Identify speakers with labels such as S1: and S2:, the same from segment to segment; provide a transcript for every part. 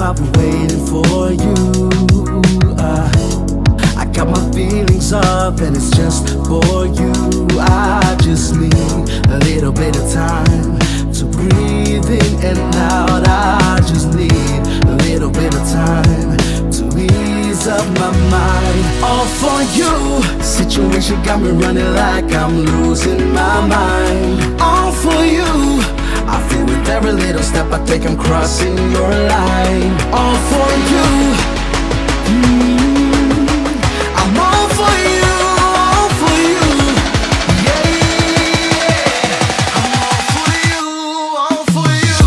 S1: I've been waiting for you. I got my feelings up and it's just for you. I just need a little bit of time to breathe in and out. I just need a little bit of time to ease up my mind. All for you. Situation got me running like I'm losing my mind. All for you. I feel with every little step I take I'm crossing your line. All for you. I'm all for you, all for you. Yeah, I'm all for you, all for you.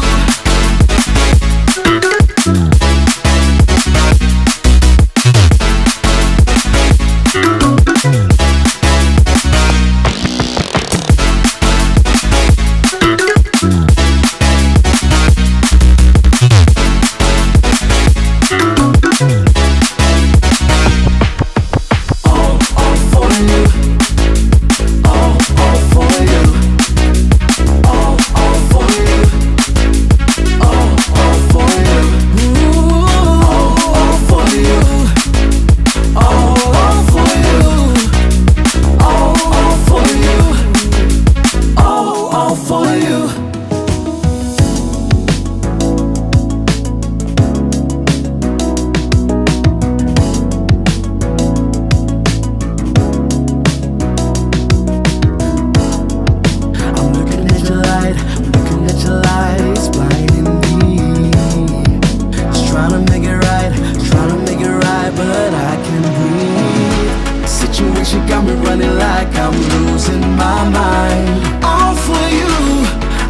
S1: She got me running like I'm losing my mind. All for you.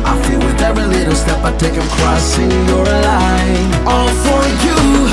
S1: I feel with every little step I take I'm crossing your line. All for you.